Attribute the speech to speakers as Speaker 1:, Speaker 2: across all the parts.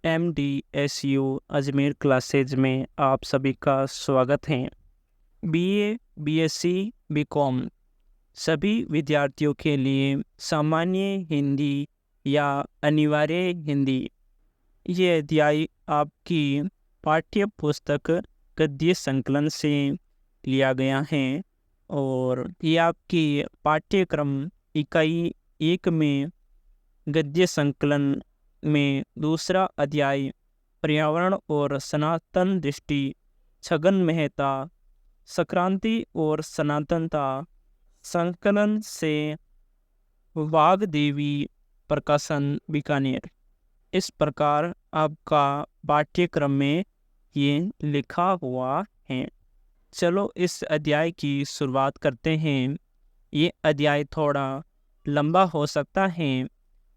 Speaker 1: MDSU Ajmer classes में आप सभी का स्वागत है। BA, BSc, BCom सभी विद्यार्थियों के लिए सामान्य हिंदी या अनिवार्य हिंदी ये अध्याय आपकी पाठ्य पुस्तक गद्य संकलन से लिया गया है और ये आपकी पाठ्यक्रम इकाई 1 में गद्य संकलन में दूसरा अध्याय पर्यावरण और सनातन दृष्टि छगन मेहता संक्रांति और सनातनता संकलन से वाग्देवी प्रकाशन बीकानेर। इस प्रकार आपका पाठ्यक्रम में ये लिखा हुआ है। चलो इस अध्याय की शुरुआत करते हैं। ये अध्याय थोड़ा लंबा हो सकता है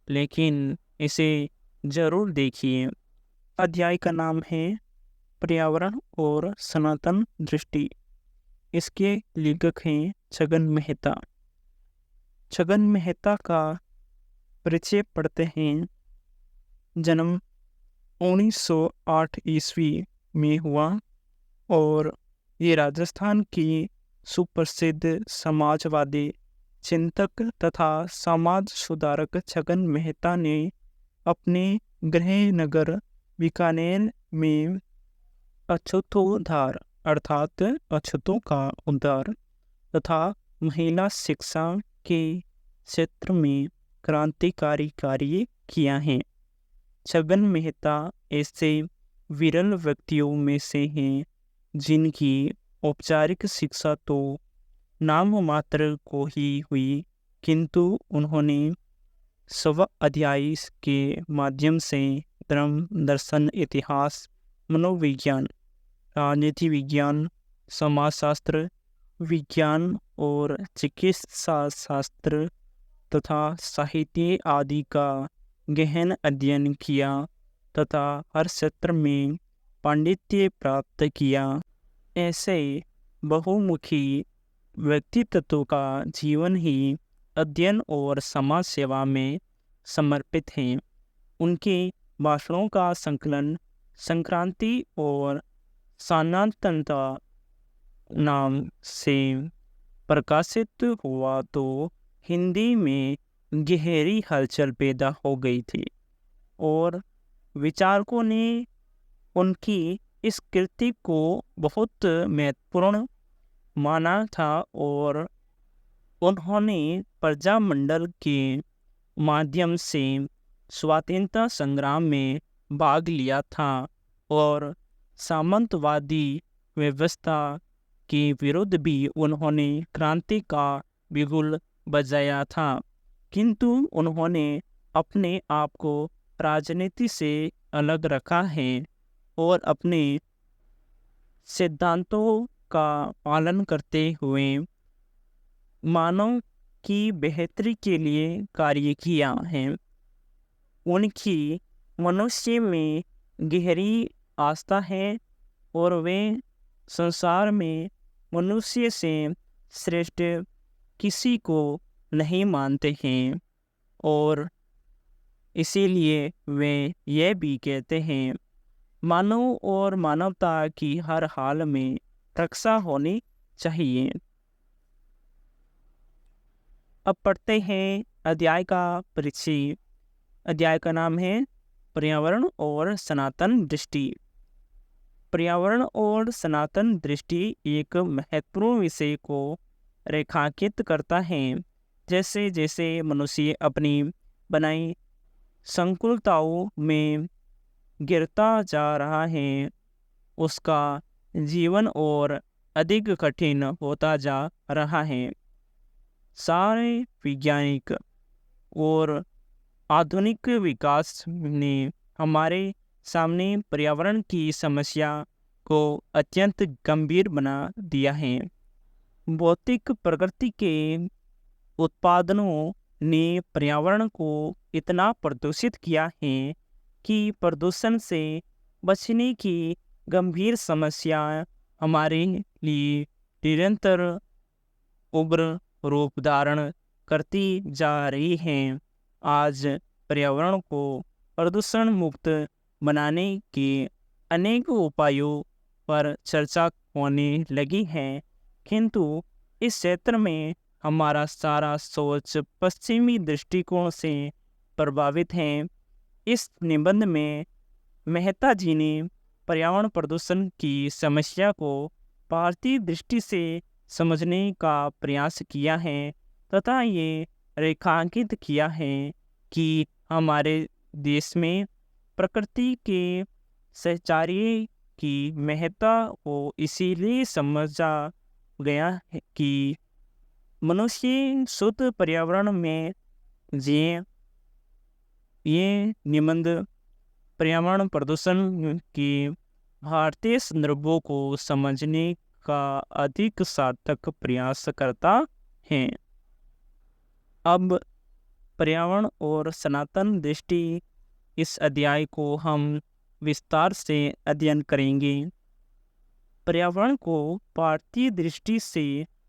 Speaker 1: लेकिन इसे जरूर देखिए। अध्याय का नाम है पर्यावरण और सनातन दृष्टि। इसके लेखक हैं छगन मेहता। छगन मेहता का परिचय पढ़ते हैं। जन्म 1908 ईस्वी में हुआ और ये राजस्थान की सुप्रसिद्ध समाजवादी चिंतक तथा समाज सुधारक छगन मेहता ने अपने गृह नगर बीकानेर में अछूतोद्धार अर्थात अछूतों का उद्धार तथा महिला शिक्षा के क्षेत्र में क्रांतिकारी कार्य किया है। छगन मेहता ऐसे विरल व्यक्तियों में से हैं जिनकी औपचारिक शिक्षा तो नाम मात्र को ही हुई, किंतु उन्होंने स्व अध्याय के माध्यम से धर्म, दर्शन, इतिहास, मनोविज्ञान, राजनीति विज्ञान, समाजशास्त्र विज्ञान और चिकित्सा शास्त्र तथा साहित्य आदि का गहन अध्ययन किया तथा हर क्षेत्र में पांडित्य प्राप्त किया। ऐसे बहुमुखी व्यक्तित्व का जीवन ही अध्ययन और समाज सेवा में समर्पित है। उनके भाषणों का संकलन संक्रांति और सनातनता नाम से प्रकाशित हुआ तो हिंदी में गहरी हलचल पैदा हो गई थी और विचारकों ने उनकी इस कृति को बहुत महत्वपूर्ण माना था और उन्होंने प्रजामंडल के माध्यम से स्वाधीनता संग्राम में भाग लिया था और सामंतवादी व्यवस्था के विरुद्ध भी उन्होंने क्रांति का बिगुल बजाया था, किंतु उन्होंने अपने आप को राजनीति से अलग रखा है और अपने सिद्धांतों का पालन करते हुए मानव की बेहतरी के लिए कार्य किया है। उनकी मनुष्य में गहरी आस्था है और वे संसार में मनुष्य से श्रेष्ठ किसी को नहीं मानते हैं और इसीलिए वे यह भी कहते हैं मानव और मानवता की हर हाल में रक्षा होनी चाहिए। अब पढ़ते हैं अध्याय का परिचय। अध्याय का नाम है पर्यावरण और सनातन दृष्टि। पर्यावरण और सनातन दृष्टि एक महत्वपूर्ण विषय को रेखांकित करता है। जैसे जैसे मनुष्य अपनी बनाई संकुलताओं में गिरता जा रहा है, उसका जीवन और अधिक कठिन होता जा रहा है। सारे वैज्ञानिक और आधुनिक विकास ने हमारे सामने पर्यावरण की समस्या को अत्यंत गंभीर बना दिया है। भौतिक प्रकृति के उत्पादनों ने पर्यावरण को इतना प्रदूषित किया है कि प्रदूषण से बचने की गंभीर समस्या हमारे लिए निरंतर उग्र रूप धारण करती जा रही हैं। आज पर्यावरण को प्रदूषण मुक्त बनाने के अनेक उपायों पर चर्चा होने लगी है, किंतु इस क्षेत्र में हमारा सारा सोच पश्चिमी दृष्टिकोण से प्रभावित है। इस निबंध में मेहता जी ने पर्यावरण प्रदूषण की समस्या को भारतीय दृष्टि से समझने का प्रयास किया है तथा ये रेखांकित किया है कि हमारे देश में प्रकृति के सहचार्य की महत्ता को इसीलिए समझा गया है कि मनुष्य शुद्ध पर्यावरण में जिए। ये निबंध पर्यावरण प्रदूषण के भारतीय संदर्भों को समझने का अधिक सार्थक प्रयास करता है। अब पर्यावरण और सनातन दृष्टि इस अध्याय को हम विस्तार से अध्ययन करेंगे। पर्यावरण को भारतीय दृष्टि से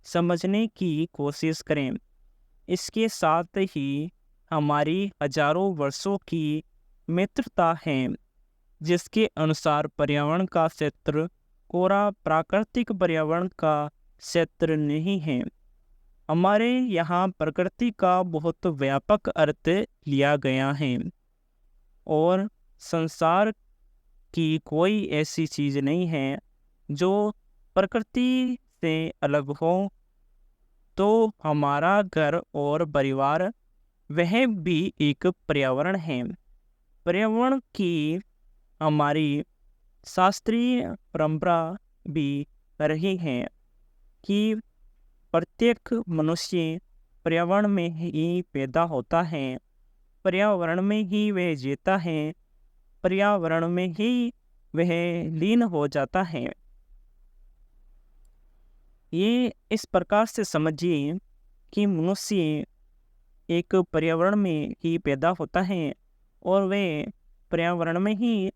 Speaker 1: समझने की कोशिश करें। इसके साथ ही हमारी हजारों वर्षों की मित्रता है, जिसके अनुसार पर्यावरण का क्षेत्र कोरा प्राकृतिक पर्यावरण का क्षेत्र नहीं है। हमारे यहाँ प्रकृति का बहुत व्यापक अर्थ लिया गया है और संसार की कोई ऐसी चीज़ नहीं है जो प्रकृति से अलग हो। तो हमारा घर और परिवार वह भी एक पर्यावरण है। पर्यावरण की हमारी शास्त्रीय परंपरा भी रही है कि प्रत्येक मनुष्य पर्यावरण में ही पैदा होता है, पर्यावरण में ही वह जीता है, पर्यावरण में ही वह लीन हो जाता है। ये इस प्रकार से समझिए कि मनुष्य एक पर्यावरण में ही पैदा होता है और वह पर्यावरण में ही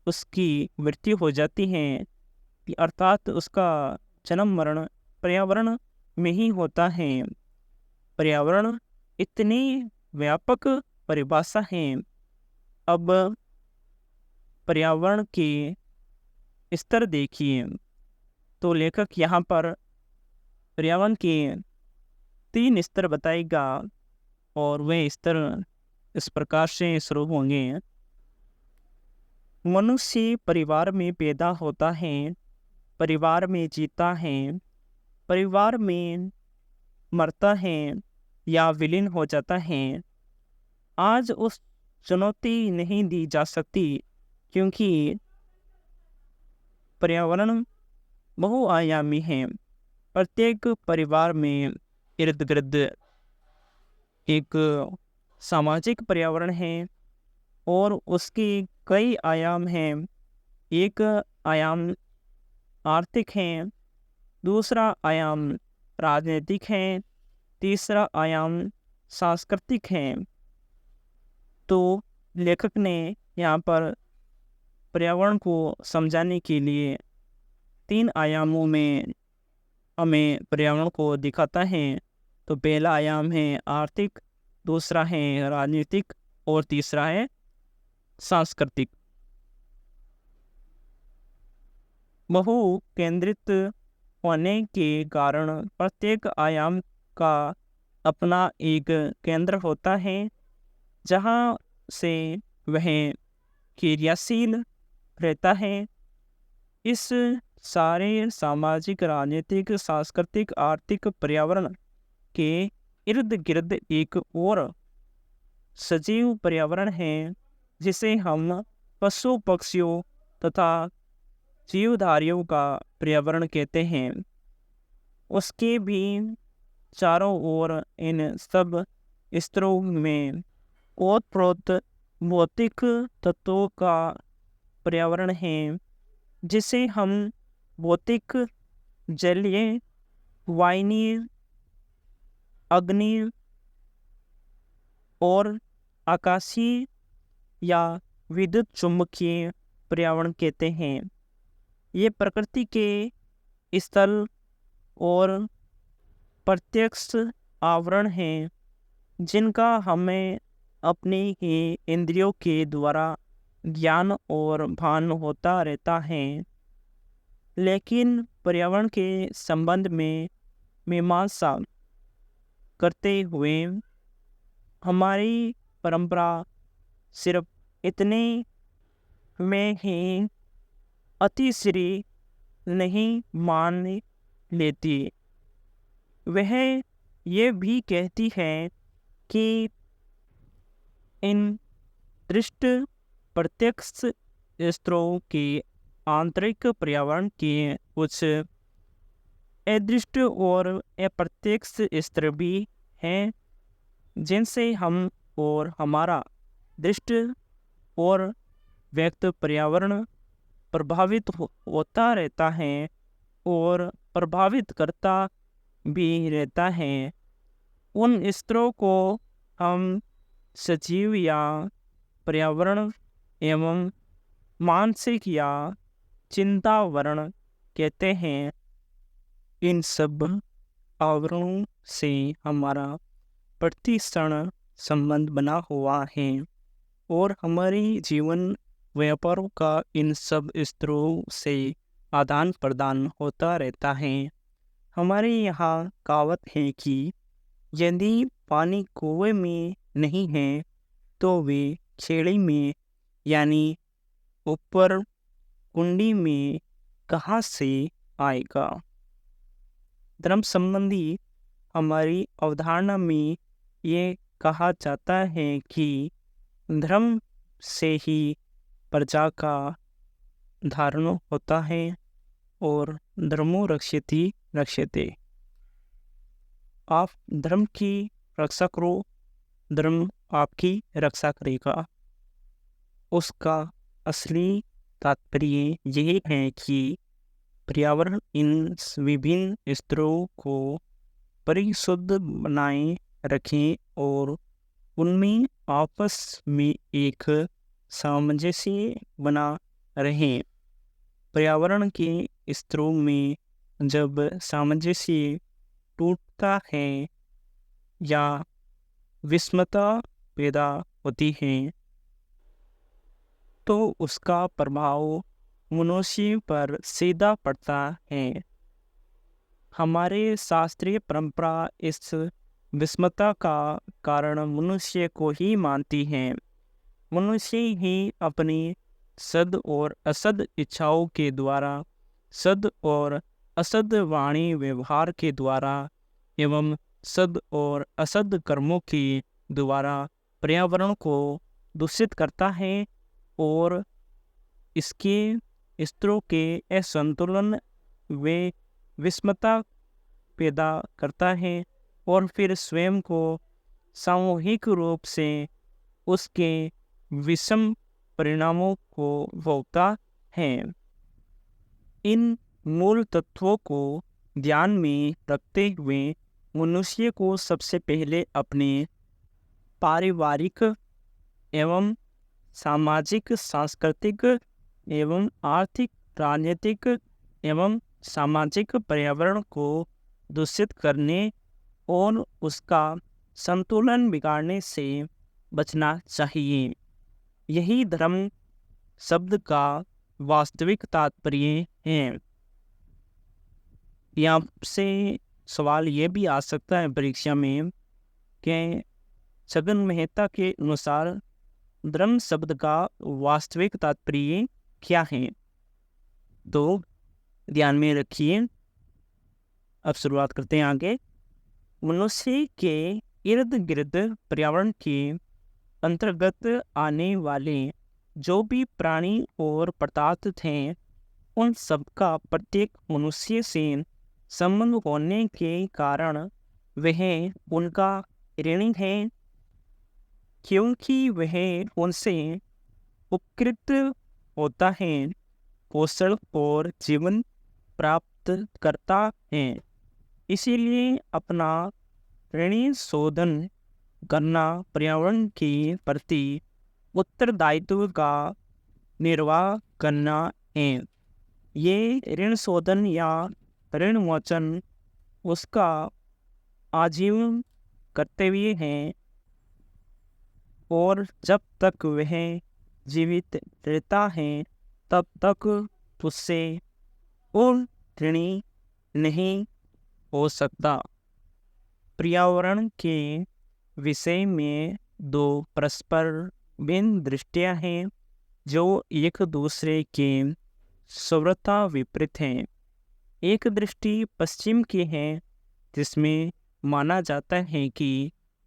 Speaker 1: उसकी मृत्यु हो जाती है, अर्थात उसका जन्म मरण पर्यावरण में ही होता है। पर्यावरण इतनी व्यापक परिभाषा है। अब पर्यावरण के स्तर देखिए तो लेखक यहाँ पर पर्यावरण के 3 स्तर बताएगा और वे स्तर इस प्रकार से शुरू होंगे। मनुष्य परिवार में पैदा होता है, परिवार में जीता है, परिवार में मरता है या विलीन हो जाता है। आज उस चुनौती नहीं दी जा सकती क्योंकि पर्यावरण बहुआयामी है। प्रत्येक परिवार में इर्द गिर्द एक सामाजिक पर्यावरण है और उसके कई आयाम हैं। एक आयाम आर्थिक है, दूसरा आयाम राजनीतिक है, तीसरा आयाम सांस्कृतिक है। तो लेखक ने यहाँ पर पर्यावरण को समझाने के लिए 3 आयामों में हमें पर्यावरण को दिखाता है। तो पहला आयाम है आर्थिक, दूसरा है राजनीतिक और तीसरा है सांस्कृतिक। बहु केंद्रित होने के कारण प्रत्येक आयाम का अपना एक केंद्र होता है जहाँ से वह क्रियाशील रहता है। इस सारे सामाजिक, राजनीतिक, सांस्कृतिक, आर्थिक पर्यावरण के इर्द गिर्द एक और सजीव पर्यावरण है जिसे हम पशु पक्षियों तथा जीवधारियों का पर्यावरण कहते हैं। उसके भी चारों ओर इन सब स्तरों में ओतप्रोत भौतिक तत्वों का पर्यावरण है जिसे हम भौतिक, जलीय, वायनीय, अग्नि और आकाशीय या विद्युत चुम्बकीय पर्यावरण कहते हैं। ये प्रकृति के स्थल और प्रत्यक्ष आवरण हैं जिनका हमें अपने ही इंद्रियों के द्वारा ज्ञान और भान होता रहता है, लेकिन पर्यावरण के संबंध में मीमांसा करते हुए हमारी परंपरा सिर्फ इतने में ही अतिश्री नहीं मान लेती। वह ये भी कहती है कि इन दृष्ट प्रत्यक्ष स्त्रोतों के आंतरिक पर्यावरण के कुछ अदृष्ट और अप्रत्यक्ष स्तर भी हैं, जिनसे हम और हमारा दृष्ट और व्यक्त पर्यावरण प्रभावित होता रहता है और प्रभावित करता भी रहता है। उन स्तरों को हम सजीव या पर्यावरण एवं मानसिक या चिंतावरण कहते हैं। इन सब आवरणों से हमारा प्रतिक्षण संबंध बना हुआ है और हमारी जीवन व्यापारों का इन सब स्तरों से आदान प्रदान होता रहता है। हमारे यहाँ कहावत है कि यदि पानी कुएं में नहीं है तो वे खेड़ी में यानी ऊपर कुंडी में कहाँ से आएगा। धर्म संबंधी हमारी अवधारणा में ये कहा जाता है कि धर्म से ही प्रजा का धारण होता है और धर्मो रक्षति रक्षते। आप धर्म की रक्षा करो, धर्म आपकी रक्षा करेगा। उसका असली तात्पर्य यही है कि पर्यावरण इन विभिन्न स्तरों को परिशुद्ध बनाए रखें और उनमें आपस में एक सामंजस्य बना रहे। पर्यावरण के स्तरों में जब सामंजस्य टूटता है या विषमता पैदा होती है तो उसका प्रभाव मनुष्य पर सीधा पड़ता है। हमारे शास्त्रीय परंपरा इस विषमता का कारण मनुष्य को ही मानती है। मनुष्य ही अपनी सद और असद इच्छाओं के द्वारा, सद और असद वाणी व्यवहार के द्वारा एवं सद और असद कर्मों के द्वारा पर्यावरण को दूषित करता है और इसके स्तरों के असंतुलन व विषमता पैदा करता है और फिर स्वयं को सामूहिक रूप से उसके विषम परिणामों को भोगता है। इन मूल तत्वों को ध्यान में रखते हुए मनुष्य को सबसे पहले अपने पारिवारिक एवं सामाजिक, सांस्कृतिक एवं आर्थिक, राजनीतिक एवं सामाजिक पर्यावरण को दूषित करने और उसका संतुलन बिगाड़ने से बचना चाहिए। यही धर्म शब्द का वास्तविक तात्पर्य है। यहाँ से सवाल ये भी आ सकता है परीक्षा में कि छगन मेहता के अनुसार धर्म शब्द का वास्तविक तात्पर्य क्या है। तो ध्यान में रखिए। अब शुरुआत करते हैं आगे। मनुष्य के इर्द गिर्द पर्यावरण के अंतर्गत आने वाले जो भी प्राणी और पदार्थ थे उन सब का प्रत्येक मनुष्य से संबंध होने के कारण वह उनका ऋणी है, क्योंकि वह उनसे उपकृत होता है, पोषण और जीवन प्राप्त करता है। इसीलिए अपना ऋणी शोधन करना पर्यावरण के प्रति उत्तरदायित्व का निर्वाह करना है। ये ऋण शोधन या ऋण मोचन उसका आजीवन कर्तव्य है और जब तक वह जीवित रहता है तब तक उससे और ऋणी नहीं हो सकता। पर्यावरण के विषय में दो परस्पर भिन्न दृष्टियां हैं जो एक दूसरे के सर्वथा विपरीत हैं। एक दृष्टि पश्चिम की है जिसमें माना जाता है कि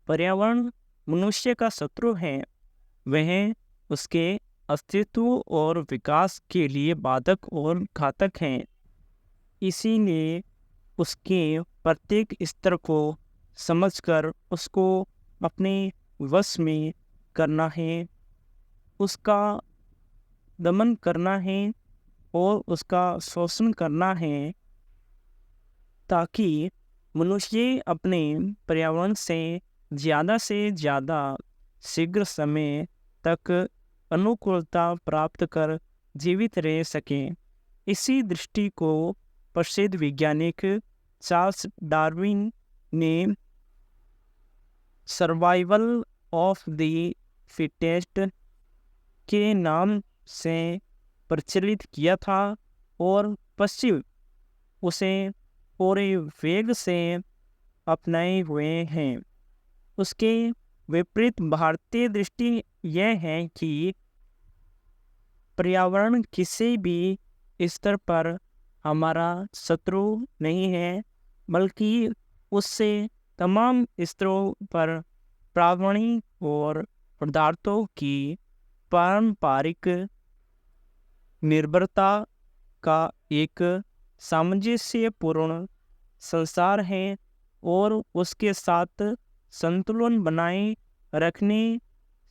Speaker 1: पर्यावरण मनुष्य का शत्रु है, वह उसके अस्तित्व और विकास के लिए बाधक और घातक है। इसीलिए उसके प्रत्येक स्तर को समझकर उसको अपने वश में करना है, उसका दमन करना है और उसका शोषण करना है, ताकि मनुष्य अपने पर्यावरण से ज़्यादा शीघ्र समय तक अनुकूलता प्राप्त कर जीवित रह सके। इसी दृष्टि को प्रसिद्ध वैज्ञानिक चार्ल्स डार्विन ने सर्वाइवल ऑफ द फिटेस्ट के नाम से प्रचलित किया था और पश्चिम उसे पूरे वेग से अपनाए हुए हैं। उसके विपरीत भारतीय दृष्टि यह है कि पर्यावरण किसी भी स्तर पर हमारा शत्रु नहीं है, बल्कि उससे तमाम स्तरों पर प्राणी और पदार्थों की पारंपरिक निर्भरता का एक सामंजस्यपूर्ण संसार है और उसके साथ संतुलन बनाए रखने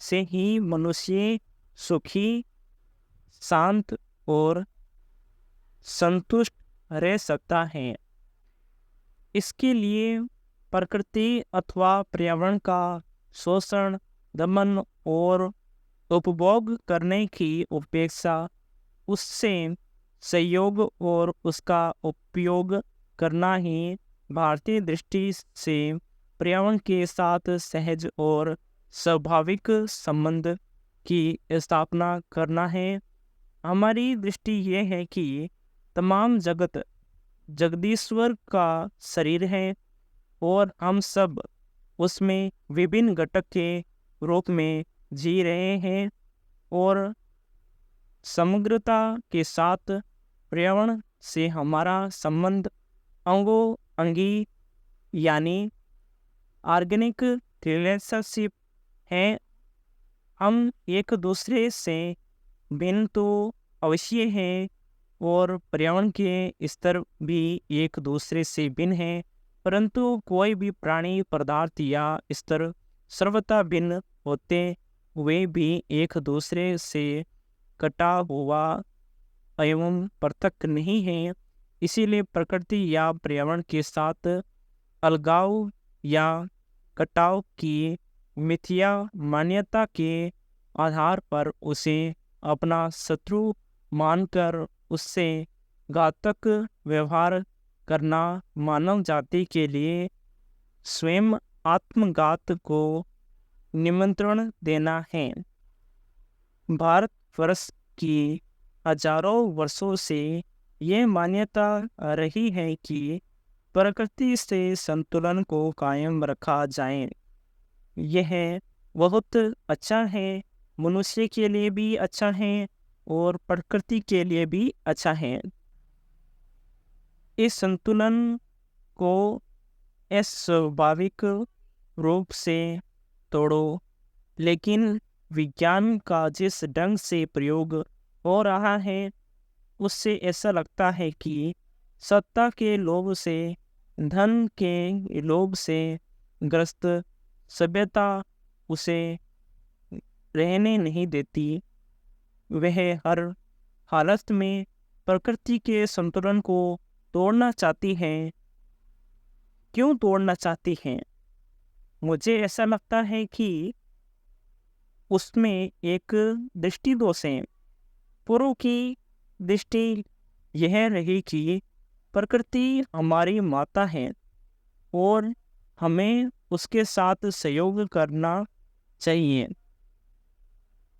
Speaker 1: से ही मनुष्य सुखी, शांत और संतुष्ट रह सकता है। इसके लिए प्रकृति अथवा पर्यावरण का शोषण, दमन और उपभोग करने की अपेक्षा उससे सहयोग और उसका उपयोग करना ही भारतीय दृष्टि से पर्यावरण के साथ सहज और स्वाभाविक संबंध की स्थापना करना है। हमारी दृष्टि यह है कि तमाम जगत जगदीश्वर का शरीर है और हम सब उसमें विभिन्न घटक के रूप में जी रहे हैं और समग्रता के साथ पर्यावरण से हमारा संबंध अंगों अंगी यानी ऑर्गेनिक रिलेशनशिप है। हम एक दूसरे से भिन्न तो अवश्य हैं और पर्यावरण के स्तर भी एक दूसरे से भिन्न हैं, परंतु कोई भी प्राणी, पदार्थ या स्तर सर्वथा भिन्न होते हुए भी एक दूसरे से कटा हुआ एवं पृथक नहीं है। इसीलिए प्रकृति या पर्यावरण के साथ अलगाव या कटाव की मिथ्या मान्यता के आधार पर उसे अपना शत्रु मानकर उससे घातक व्यवहार करना मानव जाति के लिए स्वयं आत्मघात को निमंत्रण देना है। भारतवर्ष की हजारों वर्षों से यह मान्यता रही है कि प्रकृति से संतुलन को कायम रखा जाए। यह बहुत अच्छा है, मनुष्य के लिए भी अच्छा है और प्रकृति के लिए भी अच्छा है। इस संतुलन को स्वाभाविक रूप से तोड़ो, लेकिन विज्ञान का जिस ढंग से प्रयोग हो रहा है उससे ऐसा लगता है कि सत्ता के लोभ से, धन के लोभ से ग्रस्त सभ्यता उसे रहने नहीं देती। वह हर हालत में प्रकृति के संतुलन को तोड़ना चाहती है। क्यों तोड़ना चाहती है? मुझे ऐसा लगता है कि उसमें एक दृष्टि दोष है। पूर्व की दृष्टि यह रही कि प्रकृति हमारी माता है और हमें उसके साथ सहयोग करना चाहिए।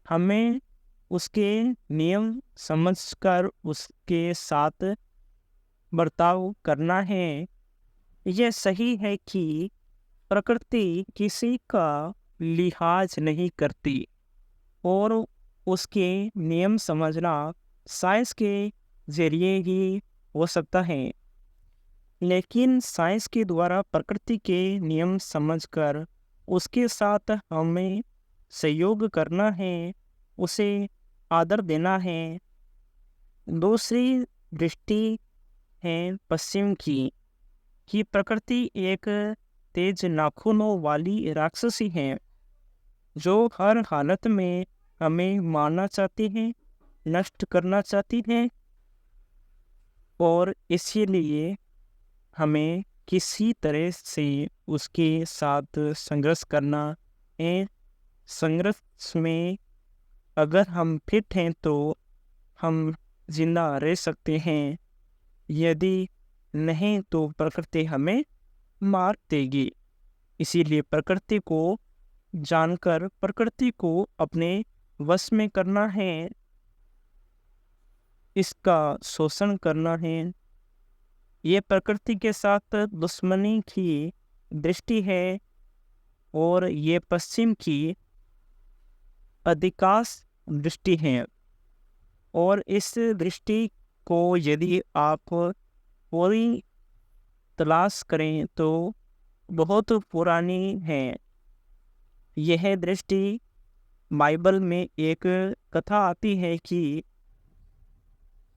Speaker 1: हमें उसके नियम समझकर उसके साथ बर्ताव करना है। यह सही है कि प्रकृति किसी का लिहाज नहीं करती और उसके नियम समझना साइंस के जरिए ही हो सकता है। लेकिन साइंस के द्वारा प्रकृति के नियम समझकर उसके साथ हमें सहयोग करना है, उसे आदर देना है। दूसरी दृष्टि है पश्चिम की, कि प्रकृति एक तेज नाखूनों वाली राक्षसी है जो हर हालत में हमें मारना चाहती है, नष्ट करना चाहती है, और इसीलिए हमें किसी तरह से उसके साथ संघर्ष करना है। संघर्ष में अगर हम फिट हैं तो हम जिंदा रह सकते हैं, यदि नहीं तो प्रकृति हमें मार देगी। इसीलिए प्रकृति को जानकर प्रकृति को अपने वश में करना है, इसका शोषण करना है। ये प्रकृति के साथ दुश्मनी की दृष्टि है और ये पश्चिम की अधिकांश दृष्टि है। और इस दृष्टि को यदि आप पूरी तलाश करें तो बहुत पुरानी है। यह दृष्टि बाइबल में एक कथा आती है कि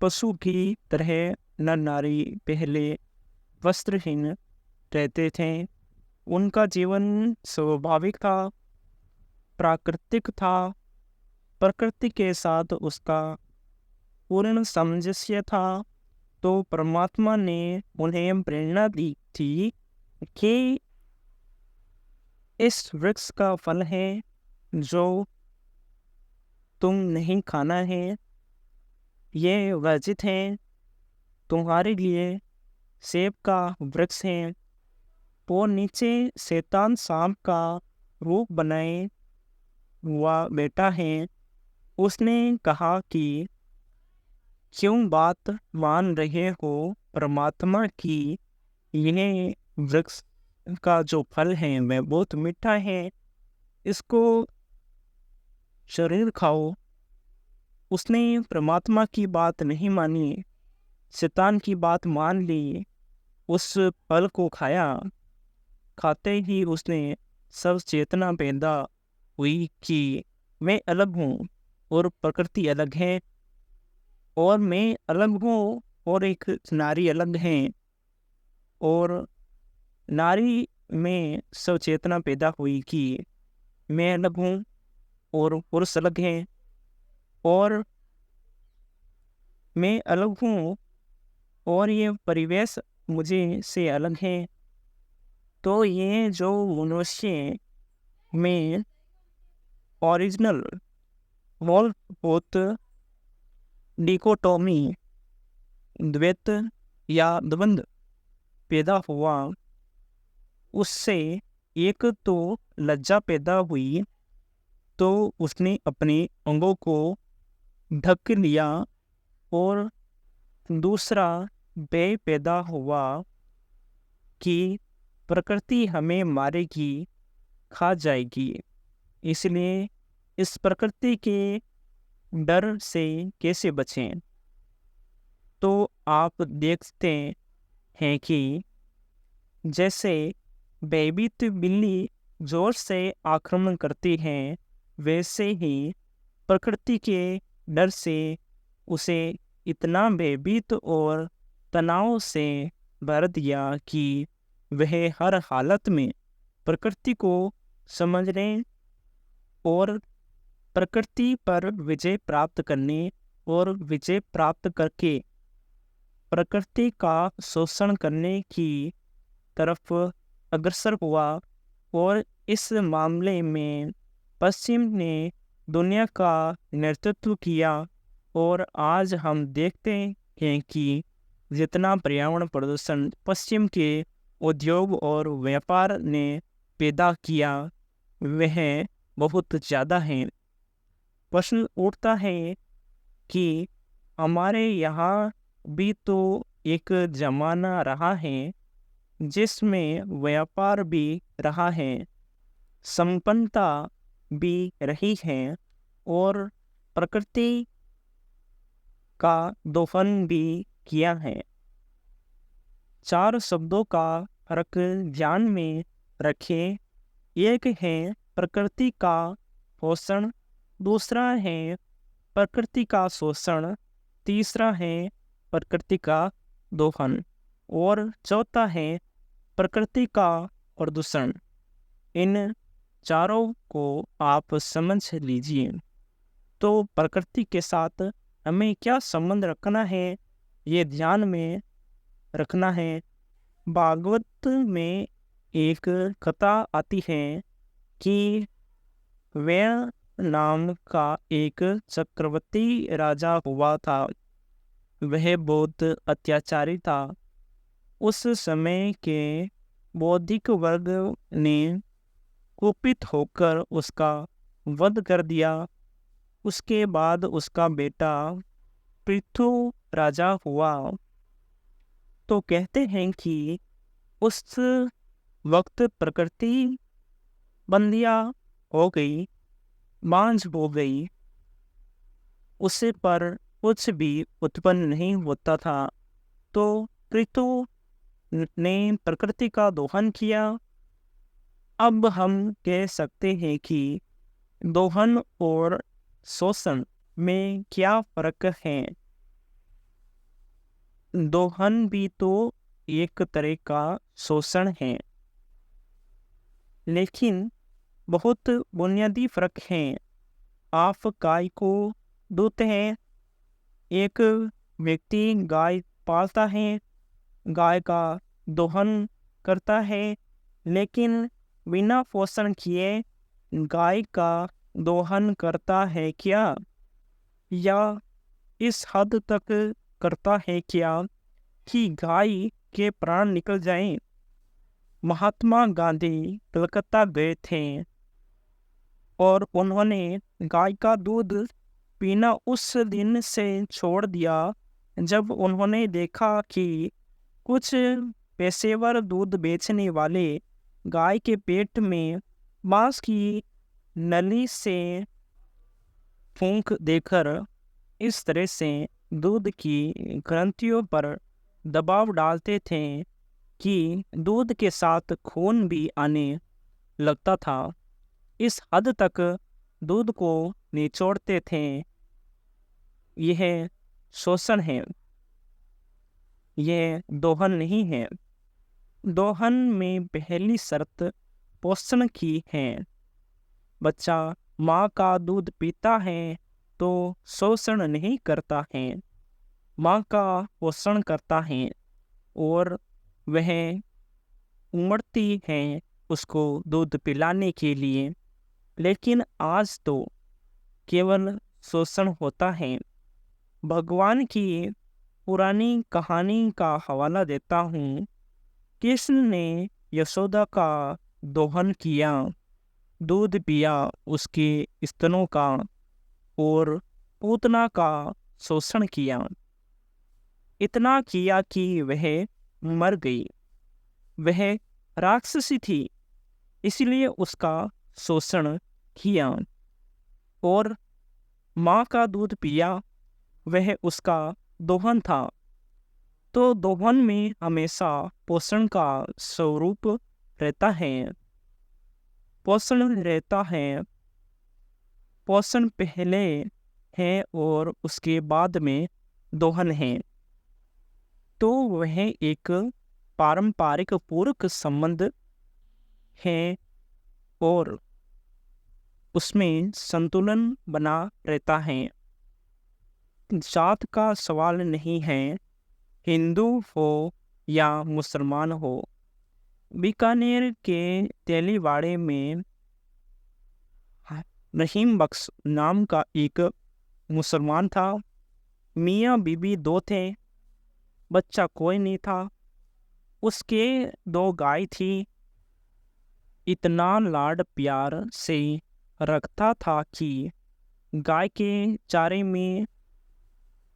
Speaker 1: पशु की तरह नर नारी पहले वस्त्रहीन रहते थे। उनका जीवन स्वाभाविक था, प्राकृतिक था, प्रकृति के साथ उसका पूर्ण सामंजस्य था। तो परमात्मा ने उन्हें प्रेरणा दी थी कि इस वृक्ष का फल है जो तुम नहीं खाना है, ये वर्जित है। तुम्हारे लिए सेब का वृक्ष है। और नीचे शैतान सांप का रूप बनाए हुआ बेटा है। उसने कहा कि क्यों बात मान रहे हो परमात्मा की, यह वृक्ष का जो फल है वह बहुत मीठा है, इसको शरीर खाओ। उसने परमात्मा की बात नहीं मानी, शैतान की बात मान ली, उस फल को खाया। खाते ही उसने सब चेतना पैदा हुई कि मैं अलग हूँ और प्रकृति अलग है, और मैं अलग हूँ और एक नारी अलग है, और नारी में सब चेतना पैदा हुई कि मैं अलग हूँ और पुरुष अलग है, और मैं अलग हूँ और ये परिवेश मुझे से अलग है। तो ये जो मनुष्य में ओरिजिनल वॉल बहुत डिकोटोमी द्वैत या द्वंद्व पैदा हुआ, उससे एक तो लज्जा पैदा हुई, तो उसने अपने अंगों को ढक लिया, और दूसरा भय पैदा हुआ कि प्रकृति हमें मारेगी, खा जाएगी। इसलिए इस प्रकृति के डर से कैसे बचें? तो आप देखते हैं कि जैसे भयभीत बिल्ली जोर से आक्रमण करती है, वैसे ही प्रकृति के डर से उसे इतना भयभीत और तनाव से भर दिया कि वह हर हालत में प्रकृति को समझने और प्रकृति पर विजय प्राप्त करने और विजय प्राप्त करके प्रकृति का शोषण करने की तरफ अग्रसर हुआ। और इस मामले में पश्चिम ने दुनिया का नेतृत्व किया, और आज हम देखते हैं कि जितना पर्यावरण प्रदूषण पश्चिम के उद्योग और व्यापार ने पैदा किया वह बहुत ज़्यादा है। प्रश्न उठता है कि हमारे यहाँ भी तो एक जमाना रहा है जिसमें व्यापार भी रहा है, संपन्नता भी रही है और प्रकृति का दोहन भी किया है। चार शब्दों का फर्क ध्यान में रखें। एक है प्रकृति का पोषण, दूसरा है प्रकृति का शोषण, तीसरा है प्रकृति का दोहन और चौथा है प्रकृति का प्रदूषण। इन चारों को आप समझ लीजिए। तो प्रकृति के साथ हमें क्या संबंध रखना है, ये ध्यान में रखना है। भागवत में एक कथा आती है कि वेण नाम का एक चक्रवर्ती राजा हुआ था। वह बहुत अत्याचारी था। उस समय के बौद्धिक वर्ग ने कुपित होकर उसका वध कर दिया। उसके बाद उसका बेटा पृथु राजा हुआ। तो कहते हैं कि उस वक्त प्रकृति बंदिया हो गई, बांझ हो गई, उससे पर कुछ भी उत्पन्न नहीं होता था। तो पृथु ने प्रकृति का दोहन किया। अब हम कह सकते हैं कि दोहन और शोषण में क्या फर्क है। दोहन भी तो एक तरह का शोषण है, लेकिन बहुत बुनियादी फर्क है। आप गाय को दूधते हैं, एक व्यक्ति गाय पालता है, गाय का दोहन करता है, लेकिन बिना पोषण किए गाय का दोहन करता है क्या? या इस हद तक करता है क्या कि गाय के प्राण निकल जाएं? महात्मा गांधी कलकत्ता गए थे और उन्होंने गाय का दूध पीना उस दिन से छोड़ दिया जब उन्होंने देखा कि कुछ पेशेवर दूध बेचने वाले गाय के पेट में बांस की नली से फूंक देकर इस तरह से दूध की ग्रंथियों पर दबाव डालते थे कि दूध के साथ खून भी आने लगता था। इस हद तक दूध को निचोड़ते थे। यह शोषण है, यह दोहन नहीं है। दोहन में पहली शर्त पोषण की है। बच्चा माँ का दूध पीता है तो शोषण नहीं करता है, माँ का पोषण करता है और वह उमड़ती है उसको दूध पिलाने के लिए। लेकिन आज तो केवल शोषण होता है। भगवान की पुरानी कहानी का हवाला देता हूँ। कृष्ण ने यशोदा का दोहन किया, दूध पिया उसके स्तनों का और पूतना का शोषण किया। इतना किया कि वह मर गई। वह राक्षसी थी, इसलिए उसका शोषण किया। और माँ का दूध पिया, वह उसका दोहन था। तो दोहन में हमेशा पोषण का स्वरूप रहता है, पोषण रहता है। पोषण पहले है और उसके बाद में दोहन है। तो वह एक पारंपरिक पूरक संबंध है और उसमें संतुलन बना रहता है। जात का सवाल नहीं है, हिंदू हो या मुसलमान हो। बीकानेर के तेलीवाड़े में रहीम बख्श नाम का एक मुसलमान था। मियाँ बीबी दो थे, बच्चा कोई नहीं था। उसके दो गाय थी। इतना लाड प्यार से रखता था कि गाय के चारे में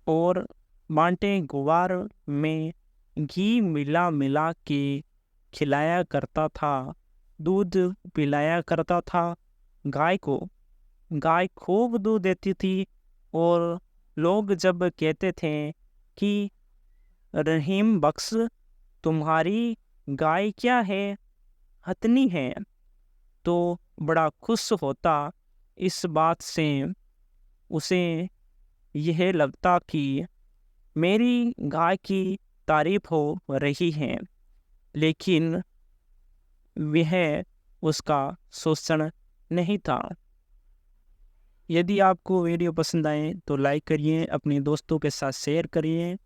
Speaker 1: और बांटे गुवार में घी मिला मिला के खिलाया करता था, दूध पिलाया करता था गाय को। गाय खूब दूध देती थी और लोग जब कहते थे कि रहीम बख्श, तुम्हारी गाय क्या है, हथनी है, तो बड़ा खुश होता। इस बात से उसे यह लगता कि मेरी गाय की तारीफ हो रही है, लेकिन वह उसका शोषण नहीं था। यदि आपको वीडियो पसंद आए तो लाइक करिए, अपने दोस्तों के साथ शेयर करिए